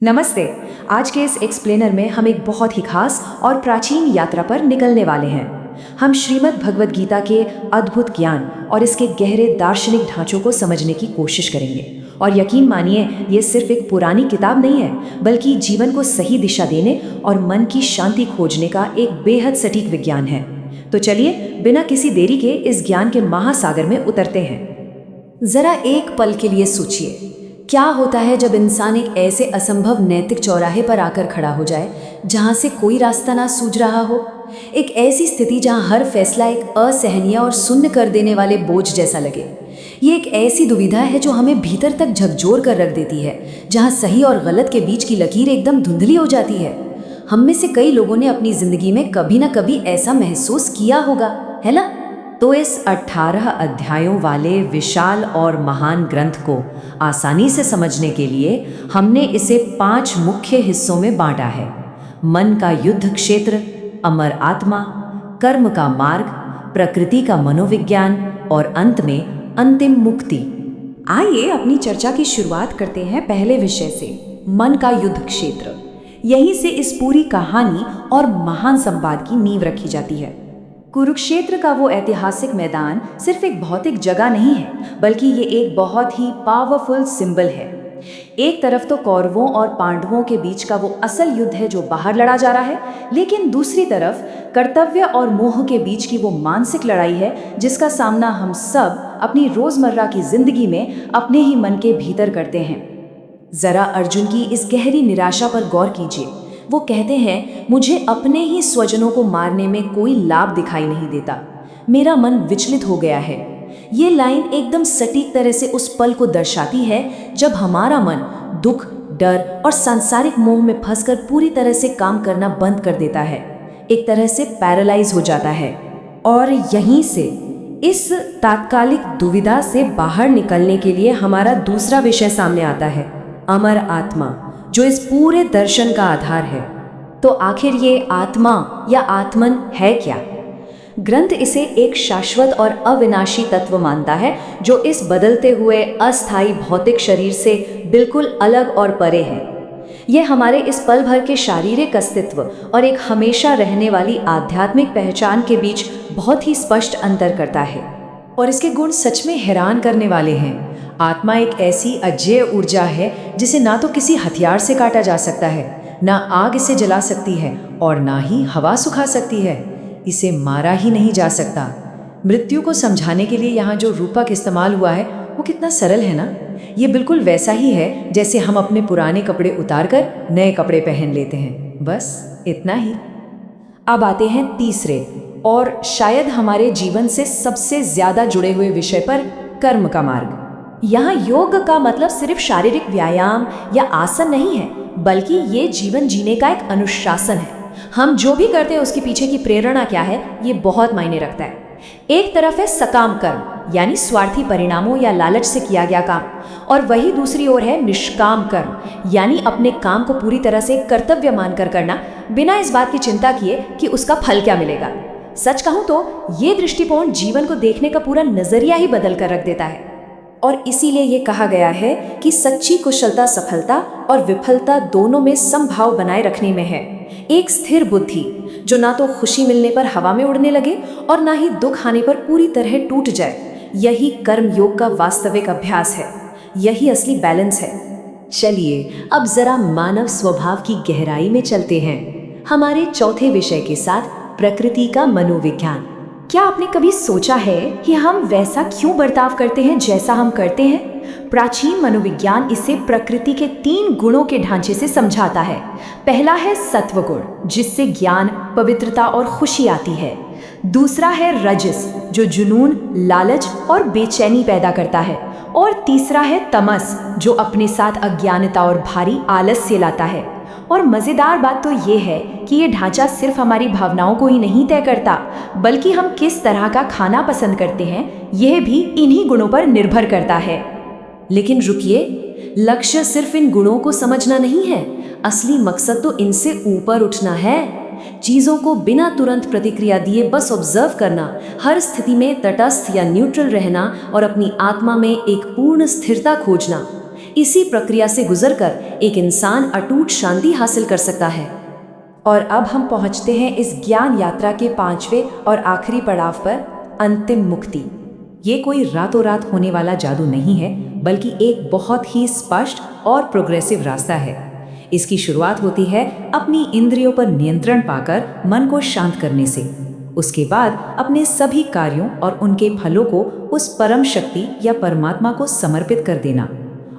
नमस्ते। आज के इस एक्सप्लेनर में हम एक बहुत ही खास और प्राचीन यात्रा पर निकलने वाले हैं। हम श्रीमद् भगवद गीता के अद्भुत ज्ञान और इसके गहरे दार्शनिक ढांचों को समझने की कोशिश करेंगे। और यकीन मानिए, ये सिर्फ एक पुरानी किताब नहीं है, बल्कि जीवन को सही दिशा देने और मन की शांति खोजने का एक बेहद सटीक विज्ञान है। तो चलिए, बिना किसी देरी के इस ज्ञान के महासागर में उतरते हैं। जरा एक पल के लिए सोचिए, क्या होता है जब इंसान एक ऐसे असंभव नैतिक चौराहे पर आकर खड़ा हो जाए जहां से कोई रास्ता ना सूझ रहा हो। एक ऐसी स्थिति जहां हर फैसला एक असहनीय और शून्य कर देने वाले बोझ जैसा लगे। ये एक ऐसी दुविधा है जो हमें भीतर तक झकझोर कर रख देती है, जहां सही और गलत के बीच की लकीर एकदम धुंधली हो जाती है। हम में से कई लोगों ने अपनी जिंदगी में कभी ना कभी ऐसा महसूस किया होगा, है ना? तो इस 18 अध्यायों वाले विशाल और महान ग्रंथ को आसानी से समझने के लिए हमने इसे 5 मुख्य हिस्सों में बांटा है। मन का युद्ध क्षेत्र, अमर आत्मा, कर्म का मार्ग, प्रकृति का मनोविज्ञान और अंत में अंतिम मुक्ति। आइए अपनी चर्चा की शुरुआत करते हैं पहले विषय से, मन का युद्ध क्षेत्र। यहीं से इस पूरी कहानी और महान संवाद की नींव रखी जाती है। कुरुक्षेत्र का वो ऐतिहासिक मैदान सिर्फ एक भौतिक जगह नहीं है, बल्कि ये एक बहुत ही पावरफुल सिंबल है। एक तरफ तो कौरवों और पांडवों के बीच का वो असल युद्ध है जो बाहर लड़ा जा रहा है, लेकिन दूसरी तरफ कर्तव्य और मोह के बीच की वो मानसिक लड़ाई है जिसका सामना हम सब अपनी रोजमर्रा की जिंदगी में अपने ही मन के भीतर करते हैं। जरा अर्जुन की इस गहरी निराशा पर गौर कीजिए। वो कहते हैं, मुझे अपने ही स्वजनों को मारने में कोई लाभ दिखाई नहीं देता, मेरा मन विचलित हो गया है। ये लाइन एकदम सटीक तरह से उस पल को दर्शाती है जब हमारा मन दुख, डर और सांसारिक मोह में फंसकर पूरी तरह से काम करना बंद कर देता है, एक तरह से पैरालाइज हो जाता है। और यहीं से इस तात्कालिक दुविधा से बाहर निकलने के लिए हमारा दूसरा विषय सामने आता है, अमर आत्मा, जो इस पूरे दर्शन का आधार है। तो आखिर ये आत्मा या आत्मन है क्या? ग्रंथ इसे एक शाश्वत और अविनाशी तत्व मानता है जो इस बदलते हुए अस्थायी भौतिक शरीर से बिल्कुल अलग और परे है। यह हमारे इस पल भर के शारीरिक अस्तित्व और एक हमेशा रहने वाली आध्यात्मिक पहचान के बीच बहुत ही स्पष्ट अंतर करता है, और इसके गुण सच में हैरान करने वाले हैं। आत्मा एक ऐसी अजेय ऊर्जा है जिसे ना तो किसी हथियार से काटा जा सकता है, ना आग इसे जला सकती है और ना ही हवा सुखा सकती है। इसे मारा ही नहीं जा सकता। मृत्यु को समझाने के लिए यहाँ जो रूपक इस्तेमाल हुआ है वो कितना सरल है ना। ये बिल्कुल वैसा ही है जैसे हम अपने पुराने कपड़े उतारकर नए कपड़े पहन लेते हैं, बस इतना ही। अब आते हैं तीसरे और शायद हमारे जीवन से सबसे ज्यादा जुड़े हुए विषय पर, कर्म का मार्ग। यहाँ योग का मतलब सिर्फ शारीरिक व्यायाम या आसन नहीं है, बल्कि ये जीवन जीने का एक अनुशासन है। हम जो भी करते हैं उसके पीछे की प्रेरणा क्या है, ये बहुत मायने रखता है। एक तरफ है सकाम कर्म, यानी स्वार्थी परिणामों या लालच से किया गया काम, और वही दूसरी ओर है निष्काम कर्म, यानी अपने काम को पूरी तरह से कर्तव्य मानकर करना, बिना इस बात की चिंता किए कि उसका फल क्या मिलेगा। सच कहूं तो ये दृष्टिकोण जीवन को देखने का पूरा नजरिया ही बदल कर रख देता है। और इसीलिए ये कहा गया है कि सच्ची कुशलता सफलता और विफलता दोनों में समभाव बनाए रखने में है। एक स्थिर बुद्धि जो ना तो खुशी मिलने पर हवा में उड़ने लगे और ना ही दुख आने पर पूरी तरह टूट जाए, यही कर्म योग का वास्तविक अभ्यास है, यही असली बैलेंस है। चलिए अब जरा मानव स्वभाव की गहराई में चलते हैं, हमारे चौथे विषय के साथ, प्रकृति का मनोविज्ञान। क्या आपने कभी सोचा है कि हम वैसा क्यों बर्ताव करते हैं जैसा हम करते हैं? प्राचीन मनोविज्ञान इसे प्रकृति के 3 गुणों के ढांचे से समझाता है। पहला है सत्व गुण, जिससे ज्ञान, पवित्रता और खुशी आती है। दूसरा है रजस, जो जुनून, लालच और बेचैनी पैदा करता है। और तीसरा है तमस, जो अपने साथ अज्ञानता और भारी आलस्य लाता है। और मज़ेदार बात तो ये है कि ये ढांचा सिर्फ हमारी भावनाओं को ही नहीं तय करता, बल्कि हम किस तरह का खाना पसंद करते हैं यह भी इन्हीं गुणों पर निर्भर करता है। लेकिन रुकिए, लक्ष्य सिर्फ इन गुणों को समझना नहीं है, असली मकसद तो इनसे ऊपर उठना है। चीज़ों को बिना तुरंत प्रतिक्रिया दिए बस ऑब्जर्व करना, हर स्थिति में तटस्थ या न्यूट्रल रहना और अपनी आत्मा में एक पूर्ण स्थिरता खोजना। इसी प्रक्रिया से गुजरकर एक इंसान अटूट शांति हासिल कर सकता है। और अब हम पहुंचते हैं इस ज्ञान यात्रा के 5वें और आखिरी पड़ाव पर, अंतिम मुक्ति। ये कोई रातों रात होने वाला जादू नहीं है, बल्कि एक बहुत ही स्पष्ट और प्रोग्रेसिव रास्ता है। इसकी शुरुआत होती है अपनी इंद्रियों पर नियंत्रण पाकर मन को शांत करने से। उसके बाद अपने सभी कार्यों और उनके फलों को उस परम शक्ति या परमात्मा को समर्पित कर देना।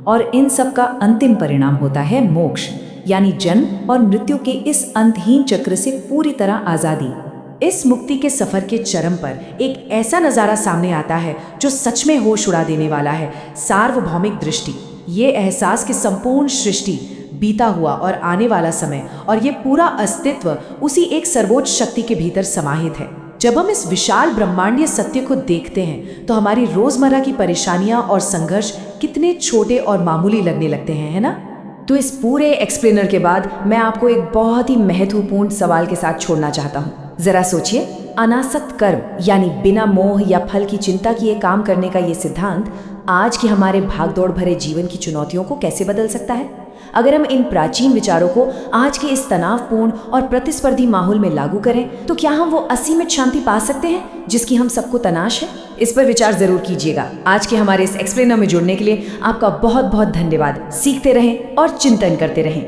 और इन सब का अंतिम परिणाम होता है मोक्ष, यानी जन्म और मृत्यु के इस अंतहीन चक्र से पूरी तरह आज़ादी। इस मुक्ति के सफर के चरम पर एक ऐसा नज़ारा सामने आता है जो सच में होश उड़ा देने वाला है। सार्वभौमिक दृष्टि, ये एहसास कि संपूर्ण सृष्टि, बीता हुआ और आने वाला समय और ये पूरा अस्तित्व उसी एक सर्वोच्च शक्ति के भीतर समाहित है। जब हम इस विशाल ब्रह्मांडीय सत्य को देखते हैं तो हमारी रोजमर्रा की परेशानियां और संघर्ष कितने छोटे और मामूली लगने लगते हैं, है ना? तो इस पूरे एक्सप्लेनर के बाद मैं आपको एक बहुत ही महत्वपूर्ण सवाल के साथ छोड़ना चाहता हूँ। जरा सोचिए, अनासक्त कर्म यानी बिना मोह या फल की चिंता किए काम करने का ये सिद्धांत आज के हमारे भागदौड़ भरे जीवन की चुनौतियों को कैसे बदल सकता है? अगर हम इन प्राचीन विचारों को आज के इस तनावपूर्ण और प्रतिस्पर्धी माहौल में लागू करें तो क्या हम वो असीमित शांति पा सकते हैं जिसकी हम सबको तलाश है? इस पर विचार जरूर कीजिएगा। आज के हमारे इस एक्सप्लेनर में जुड़ने के लिए आपका बहुत बहुत धन्यवाद। सीखते रहें और चिंतन करते रहें।